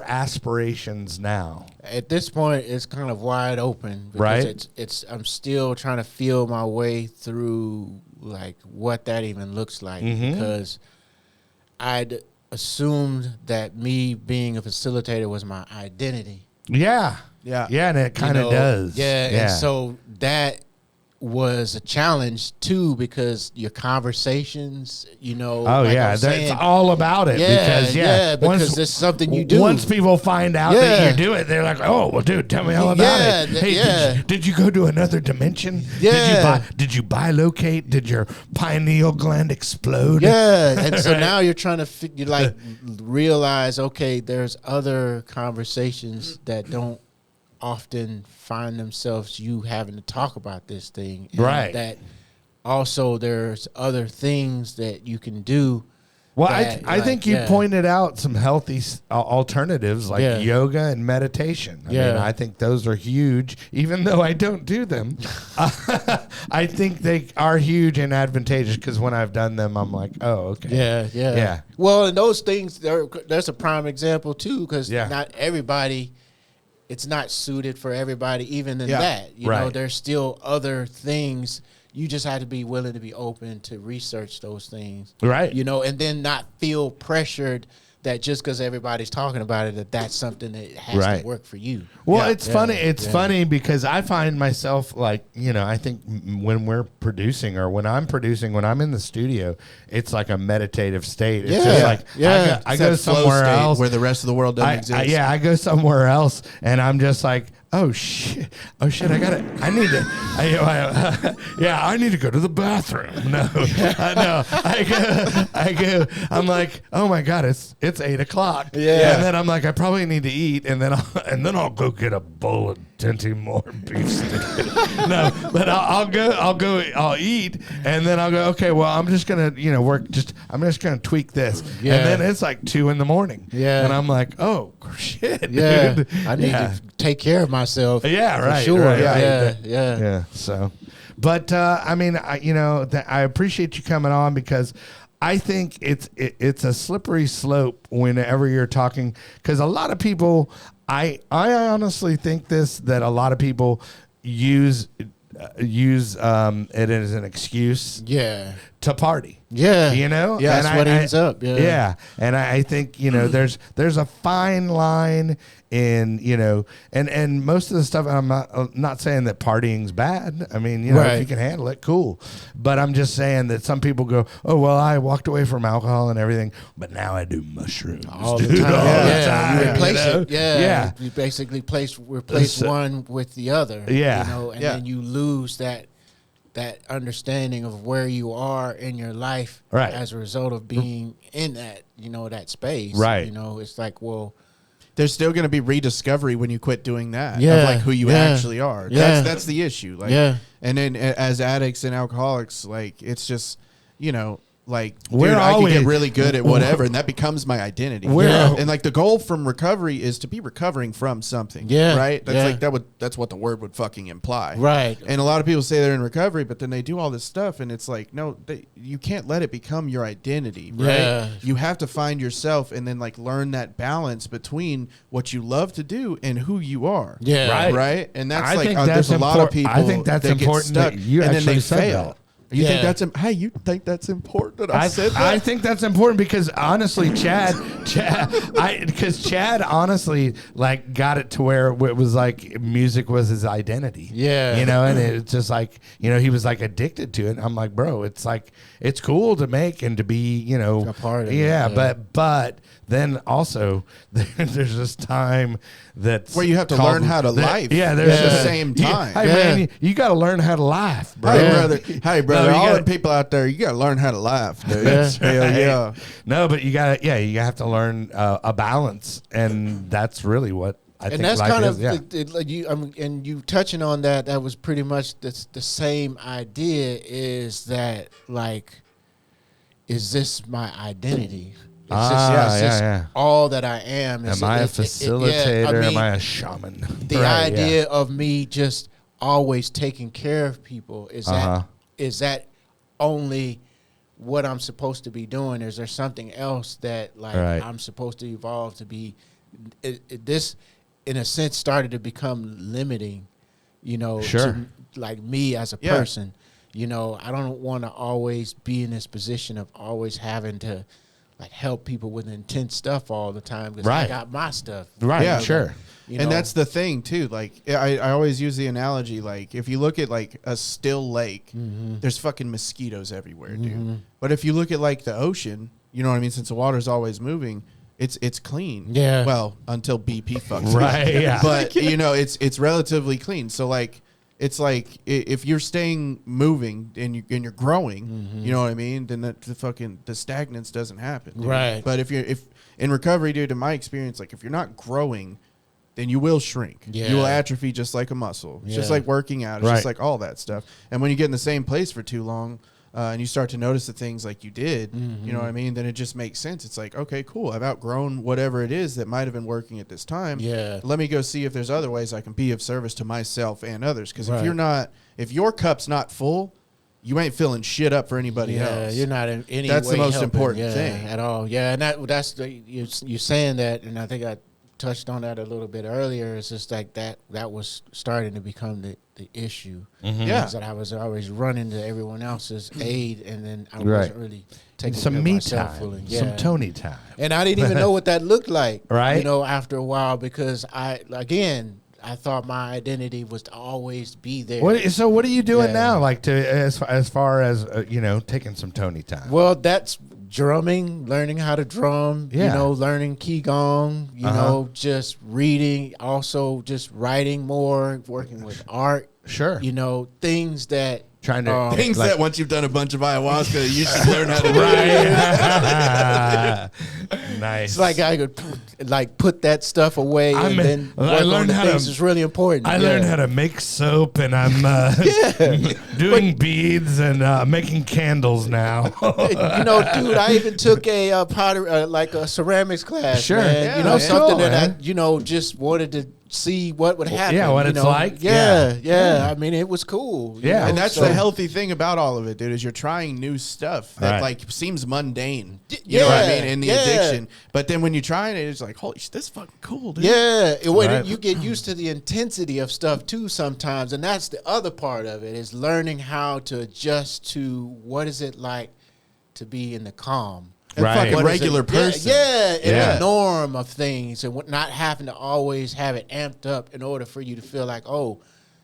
aspirations now? At this point, it's kind of wide open. Right. I'm still trying to feel my way through like what that even looks like, because I'd assumed that me being a facilitator was my identity. Yeah. And it kind of does. Yeah. And so that was a challenge too, because your conversations, it's all about it. Because it's something you do. Once people find out that you do it, they're like, oh, well, dude, tell me all about it. Hey, did you go to another dimension? Did you bilocate? Did your pineal gland explode? Yeah. And so now you're trying to realize, okay, there's other conversations that don't often find themselves you having to talk about this thing, and right? That also there's other things that you can do. Well, I think you pointed out some healthy alternatives like yoga and meditation. I mean, I think those are huge, even though I don't do them. I think they are huge and advantageous, because when I've done them, I'm like, oh, okay. Yeah. Well, and those things, there's a prime example too, because not everybody. It's not suited for everybody, even in that. You know, there's still other things. You just have to be willing to be open to research those things. Right. And then not feel pressured that just because everybody's talking about it, that's something that has to work for you. Well, it's funny. It's funny because I find myself I think when we're producing or when I'm producing, when I'm in the studio, it's like a meditative state. It's just like, I go somewhere else where the rest of the world doesn't exist. I go somewhere else and I'm just like, I need to go to the bathroom. No, I go, I'm like, oh my God, it's 8 o'clock. Yeah. And then I'm like, I probably need to eat. And then I'll go get a bowl of Dinty Moore beef stew. No, but I'll eat. And then I'll go, okay, well, I'm just going to, I'm just going to tweak this. Yeah. And then it's like 2 a.m. Yeah. And I'm like, oh shit. Yeah. Dude. I need to take care of myself. Yeah, right. Sure. Right. Yeah. So, but I mean, I appreciate you coming on, because I think it's a slippery slope whenever you're talking, because a lot of people, I honestly think that a lot of people use it as an excuse to party. Yeah. You know? Yeah, and that's what ends up. Yeah. Yeah. And I think, you know, there's a fine line in, you know, and most of the stuff, I'm not saying that partying's bad. I mean, you know, if you can handle it, cool. But I'm just saying that some people go, oh, well, I walked away from alcohol and everything, but now I do mushrooms. All the time. All the time, You replace you know? it. Yeah. You basically replace one with the other. Yeah. You know, and then you lose that understanding of where you are in your life as a result of being in that, you know, that space. Right. You know, it's like, well, there's still going to be rediscovery when you quit doing that. Yeah. Of like who you actually are. Yeah. That's the issue. Like, and then as addicts and alcoholics, like, it's just, you know, like, dude, I can get really good at whatever, and that becomes my identity. And like the goal from recovery is to be recovering from something. Yeah. Right? That's like that's what the word would fucking imply. Right. And a lot of people say they're in recovery, but then they do all this stuff, and it's like, no, you can't let it become your identity. Right? Yeah. You have to find yourself and then like learn that balance between what you love to do and who you are. Yeah. Right. Right. And that's there's a lot of people. I think that's that important get stuck, that you and actually then they said fail. that. You think that's hey? You think that's important that I said that? I think that's important because honestly, Chad, because Chad honestly like got it to where it was like music was his identity. Yeah, you know, and it's just like, you know, he was like addicted to it. And I'm like, bro, it's like it's cool to make and to be, you know, a part of it. But then also there's this time that's where you have to learn how to life. Yeah, there's the same time. Hey man, you got to learn how to laugh, bro. Hey brother, all the people out there, you got to learn how to laugh, dude. Hell. No, but you have to learn a balance, and that's really what I think. And that's life kind is, of and you touching on that. That was pretty much the same idea. Is that like, is this my identity? Is this all that I am? Am I a facilitator? Am I a shaman? The idea of me just always taking care of people, is that only what I'm supposed to be doing? Is there something else that like I'm supposed to evolve to be? This, in a sense, started to become limiting, you know, to like me as a person. You know, I don't want to always be in this position of always having to like help people with intense stuff all the time because I got my stuff. Right. Yeah. Sure. You know? That's the thing too. Like I always use the analogy, like if you look at like a still lake, there's fucking mosquitoes everywhere, dude. But if you look at like the ocean, you know what I mean? Since the water's always moving, it's clean. Yeah. Well, until BP fucks. Right. Yeah. But you know, it's relatively clean. So like, it's like if you're staying moving and you're growing, you know what I mean? Then the stagnance doesn't happen, dude. Right? But if in recovery, dude, in my experience, like if you're not growing, then you will shrink. Yeah. You will atrophy just like a muscle. It's just like working out. It's just like all that stuff. And when you get in the same place for too long, and you start to notice the things like you did, you know what I mean? Then it just makes sense. It's like, okay, cool. I've outgrown whatever it is that might have been working at this time. Yeah. Let me go see if there's other ways I can be of service to myself and others. Because if your cup's not full, you ain't filling shit up for anybody else. You're not in any That's way the most helping, important thing at all. Yeah, and that's you saying that, and I think I touched on that a little bit earlier. It's just like that was starting to become the issue. Is that I was always running to everyone else's aid, and then I wasn't really taking some care of me myself time, fully. some Tony time, and I didn't even know what that looked like. Right, you know, after a while, because I thought my identity was to always be there. So what are you doing now? Like as far as you know, taking some Tony time. Well, that's drumming, learning how to drum, you know, learning Qigong, you know, just reading, also just writing more, working with art. Sure. You know, things that things that once you've done a bunch of ayahuasca, you should learn how to do. Nice. It's like I could put that stuff away and then work on the things is really important. I learned how to make soap, and I'm doing beads and making candles now. You know, dude, I even took a pottery, like a ceramics class. Sure. Man. Yeah, you know, something cool, that I, you know, just wanted to, see what would happen. Yeah, what it's like. Yeah. I mean, it was cool. Yeah. And that's the healthy thing about all of it, dude, is you're trying new stuff that like seems mundane. You know what I mean? In the addiction. But then when you try it, it's like, holy shit, this is fucking cool, dude. Yeah. You get used to the intensity of stuff too sometimes. And that's the other part of it, is learning how to adjust to what is it like to be in the calm. And fucking regular person. The norm of things, and not having to always have it amped up in order for you to feel like, oh,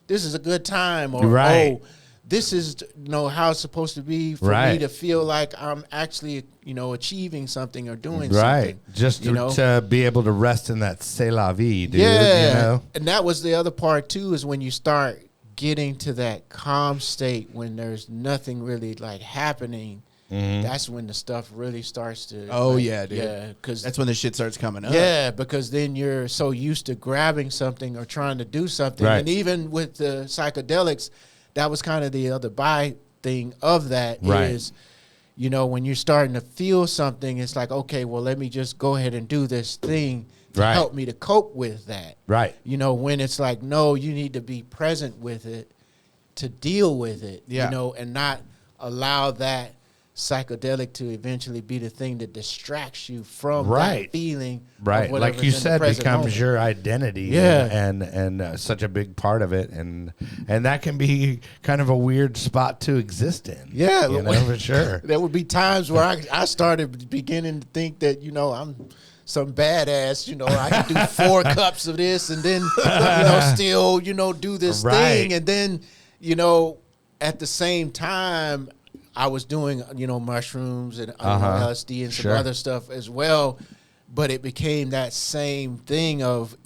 this is a good time, or oh, this is how it's supposed to be for me to feel like I'm actually achieving something or doing something. Just to be able to rest in that c'est la vie, dude. And that was the other part too, is when you start getting to that calm state when there's nothing really like happening. That's when the stuff really starts to. Oh yeah, dude. Yeah, because that's when the shit starts coming up. Yeah, because then you're so used to grabbing something or trying to do something, and even with the psychedelics, that was kind of the other by thing of that is, when you're starting to feel something, it's like, okay, well, let me just go ahead and do this thing to help me to cope with that. Right. When it's like, no, you need to be present with it to deal with it. And not allow that psychedelic to eventually be the thing that distracts you from that feeling. Right. Like you said, becomes your identity and such a big part of it. And that can be kind of a weird spot to exist in. Yeah. For sure. There would be times where I started beginning to think that, I'm some badass, I can do 4 cups of this and then, still, do this thing. And then, at the same time, I was doing, mushrooms and LSD and some other stuff as well, but it became that same thing of,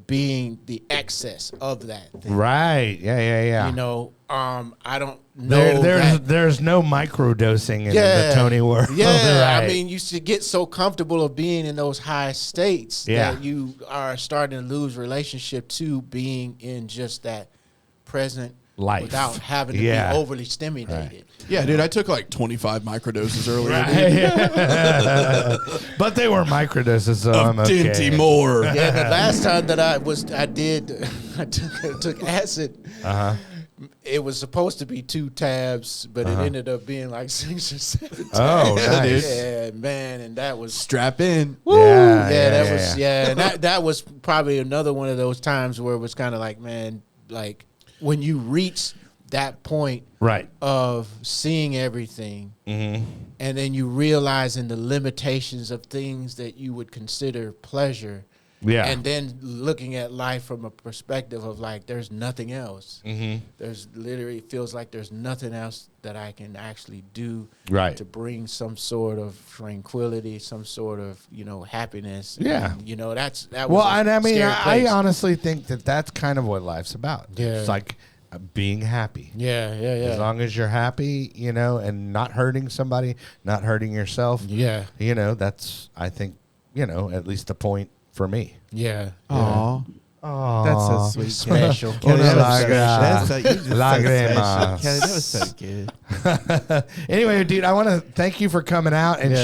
being the excess of that thing. Right. Yeah. I don't know. There's no microdosing in the Tony world. Yeah. I mean, you should get so comfortable of being in those high states that you are starting to lose relationship to being in just that present life without having to be overly stimulated. Yeah, dude, I took like 25 microdoses earlier. But they were microdoses, so I'm okay. Dinty more. Yeah, the last time that I took acid. It was supposed to be 2 tabs, but it ended up being like 6 or 7 tabs. Oh, nice. Yeah, man, and that was strap in. Woo! And that was probably another one of those times where it was kind of like, man, like when you reach that point of seeing everything, and then you realizing the limitations of things that you would consider pleasure, and then looking at life from a perspective of like, there's nothing else. There's literally, it feels like there's nothing else that I can actually do to bring some sort of tranquility, some sort of happiness. Yeah, and, that was well, and I mean, I honestly think that that's kind of what life's about. Yeah, it's like being happy. Yeah. As long as you're happy, and not hurting somebody, not hurting yourself. Yeah. That's, I think, at least the point for me. Yeah. Aww. Oh, that's so sweet. Special. Kelly, that was so good. Anyway, dude, I want to thank you for coming out and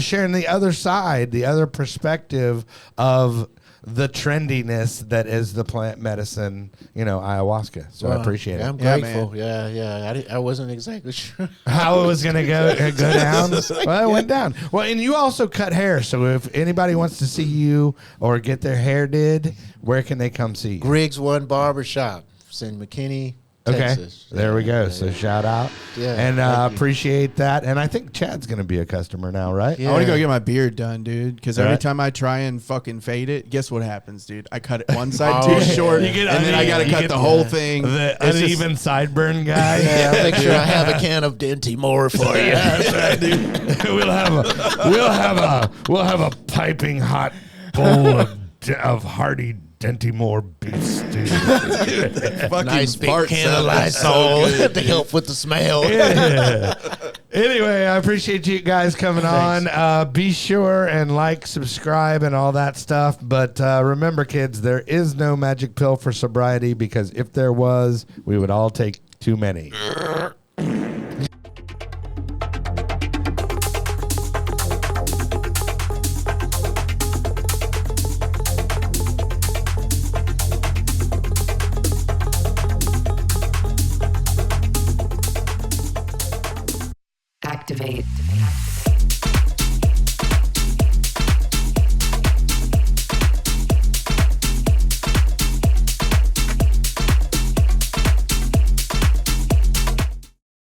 sharing the other side, the other perspective of the trendiness that is the plant medicine, ayahuasca. So I appreciate it. I'm grateful. Yeah. I wasn't exactly sure how it was going to go down. Well, it went down. Well, and you also cut hair. So if anybody wants to see you or get their hair did, where can they come see you? Griggs One Barbershop. It's in McKinney, Texas. There we go. So shout out. Yeah. And appreciate that. And I think Chad's going to be a customer now, right? Yeah. I want to go get my beard done, dude. Because every time I try and fucking fade it, guess what happens, dude? I cut it one side too short, and then I got to cut the whole thing. The uneven sideburn guy. Yeah, I'll make sure I have a can of Dinty Moore for you. That's right, dude. We'll have a piping hot bowl of hearty Dentimore beef stew. Nice big can of Lysol to help with the smell. Yeah. Anyway, I appreciate you guys coming on. Be sure and like, subscribe, and all that stuff. But remember, kids, there is no magic pill for sobriety, because if there was, we would all take too many.